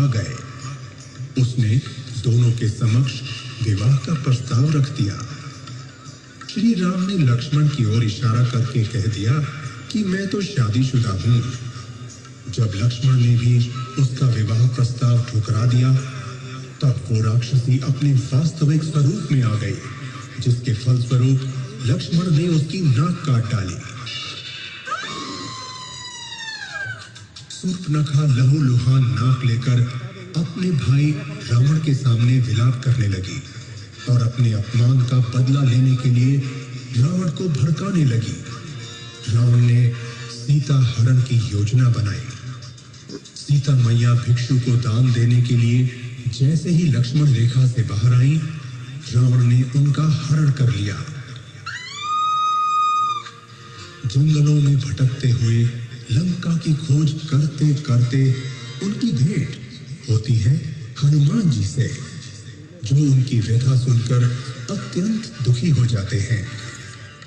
आ गए। उसने दोनों के समक्ष विवाह का प्रस्ताव रख दिया। श्री राम ने लक्ष्मण की ओर इशारा करके कह दिया कि मैं तो शादीशुदा हूं। जब लक्ष्मण ने भी उसका विवाह प्रस्ताव ठुकरा दिया, तब वो राक्षसी अपने वास्तविक स्वरूप में आ गई, जिसके फलस्वरूप लक्ष्मण ने उसकी नाक काट डाली। शूर्पणखा लहूलुहान नाक लेकर अपने भाई रावण के सामने विलाप करने लगी और अपने अपमान का बदला लेने के लिए रावण को भड़काने लगी। रावण ने सीता हरण की योजना बनाई। सीता मैया भिक्षु को दान देने के लिए जैसे ही लक्ष्मण रेखा से बाहर आई, रावण ने उनका हरण कर लिया। जंगलों में भटकते हुए लंका की खोज करते करते उनकी भेंट होती है हनुमान जी से, जो उनकी व्यथा सुनकर अत्यंत दुखी हो जाते हैं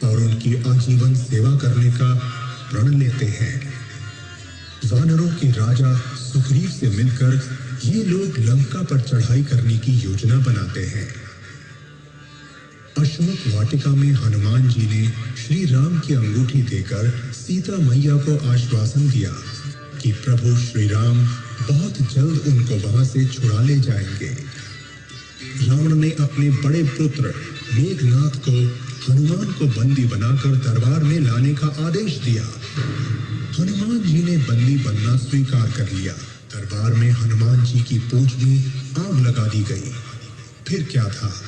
और उनकी आजीवन सेवा करने का प्रण लेते हैं। वानरों के राजा सुग्रीव से मिलकर ये लोग लंका पर चढ़ाई करने की योजना बनाते हैं। अशोक वाटिका में हनुमान जी ने श्री राम की अंगूठी देकर सीता मैया को आश्वासन दिया कि प्रभु श्री राम बहुत जल्द उनको वहां से छुड़ा ले जाएंगे। रावण ने अपने बड़े पुत्र मेघनाथ को हनुमान को बंदी बनाकर दरबार में लाने का आदेश दिया। हनुमान जी ने बंदी बनना स्वीकार कर लिया। दरबार में हनुमान जी की पूंछ में आग लगा दी गई। फिर क्या था,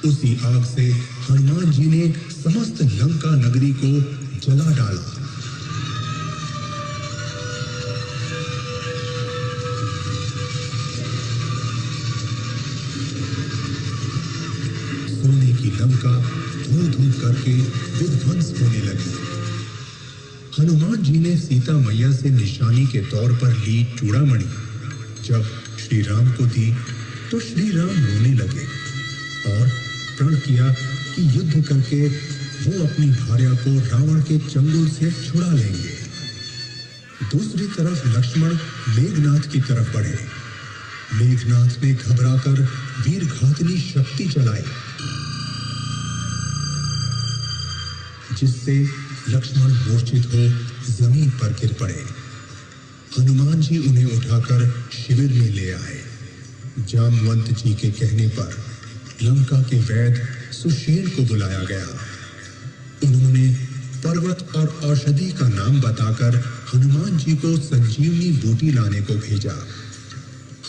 उसी आग से हनुमान जी ने समस्त लंका नगरी को जला डाला। सोने की लंका धूम-धूम करके विध्वंस होने लगी। हनुमान जी ने सीता मैया से निशानी के तौर पर ली चूड़ामणि जब श्री राम को दी, तो श्री राम रोने लगे और प्रण किया कि युद्ध करके वो अपनी भार्या को रावण के चंगुल से छुड़ा लेंगे। दूसरी तरफ लक्ष्मण मेघनाथ की तरफ बढ़े। मेघनाथ ने घबराकर वीरघातनी शक्ति चलाई, जिससे लक्ष्मण मूर्छित हो जमीन पर गिर पड़े। हनुमान जी उन्हें उठाकर शिविर में ले आए। जामवंत जी के कहने पर लंका के वैद्य सुषेण को बुलाया गया। उन्होंने पर्वत और औषधि का नाम बताकर हनुमान जी को संजीवनी बूटी लाने को भेजा।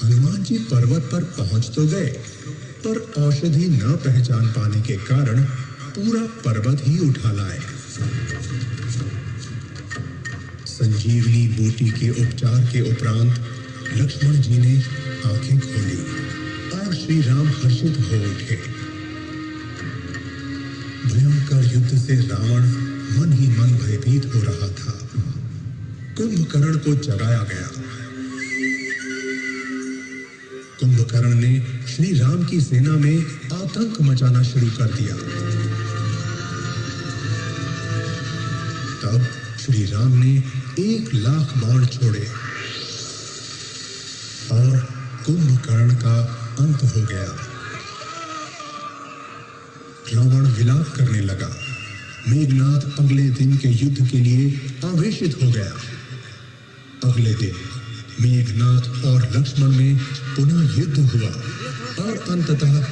हनुमान जी पर्वत पर पहुंच तो गए, पर औषधि न पहचान पाने के कारण पूरा पर्वत ही उठा लाए। संजीवनी बूटी के उपचार के उपरांत लक्ष्मण जी ने आंखें खोली और श्री राम हर्षित हो उठे। भयंकर युद्ध से रावण मन ही मन भयभीत हो रहा था। कुंभकर्ण को जगाया गया। कुंभकर्ण ने श्री राम की सेना में आतंक मचाना शुरू कर दिया। तब श्री राम ने 1,00,000 बाण छोड़े और कुंभकर्ण का अंत हो गया। रावण विलाप करने लगा। मेघनाथ अगले दिन के युद्ध के लिए आवेशित हो गया। अगले दिन मेघनाथ और लक्ष्मण में पुनः युद्ध हुआ और अंततः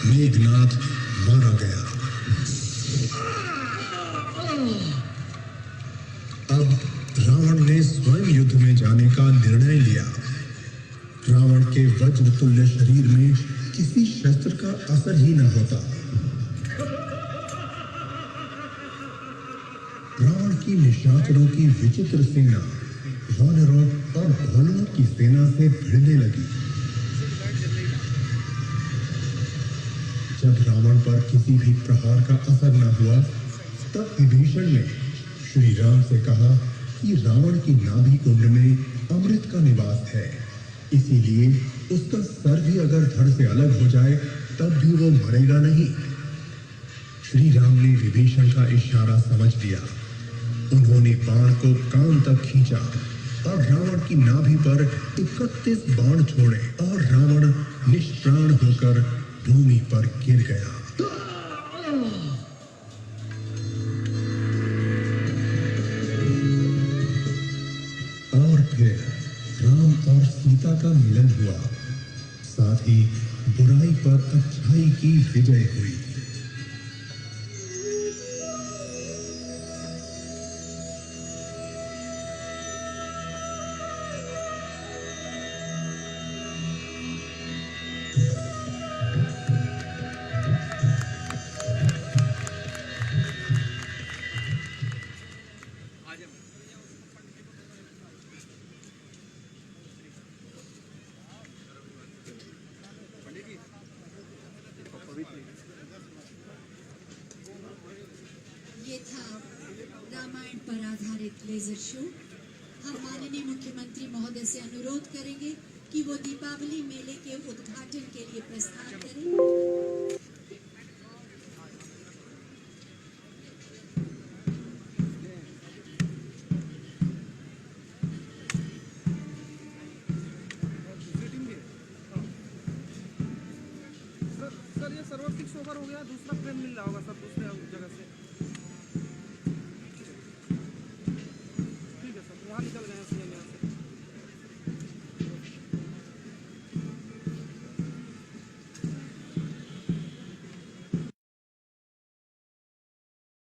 मेघनाथ मारा गया। अब रावण ने स्वयं युद्ध में जाने का निर्णय लिया। रावण के वज्रतुल्य शरीर में किसी शस्त्र का असर ही न होता। रावण की निशाचरों की विचित्र सेना वानरों और भालुओं की सेना से भिड़ने लगी। जब रावण पर किसी भी प्रहार का असर न हुआ, तब विभीषण ने श्री राम से कहा कि रावण की नाभि कुंड में अमृत का निवास है, इसीलिए उसका सर भी अगर धड़ से अलग हो जाए तब भी वो मरेगा नहीं। श्री राम ने विभीषण का इशारा समझ लिया। उन्होंने बाण को कान तक खींचा और रावण की नाभि पर 31 बाण छोड़े और रावण निष्प्राण होकर भूमि पर गिर गया। और फिर राम और सीता का मिलन हुआ, साथ ही बुराई पर अच्छाई की विजय हुई। ये था रामायण पर आधारित लेजर शो। हम माननीय मुख्यमंत्री महोदय से अनुरोध करेंगे कि वो दीपावली मेले के उद्घाटन के लिए प्रस्थान करें। सर ये सर्वर 6 ओवर हो गया, दूसरा फ्रेम मिल रहा होगा सर दूसरे जगह से।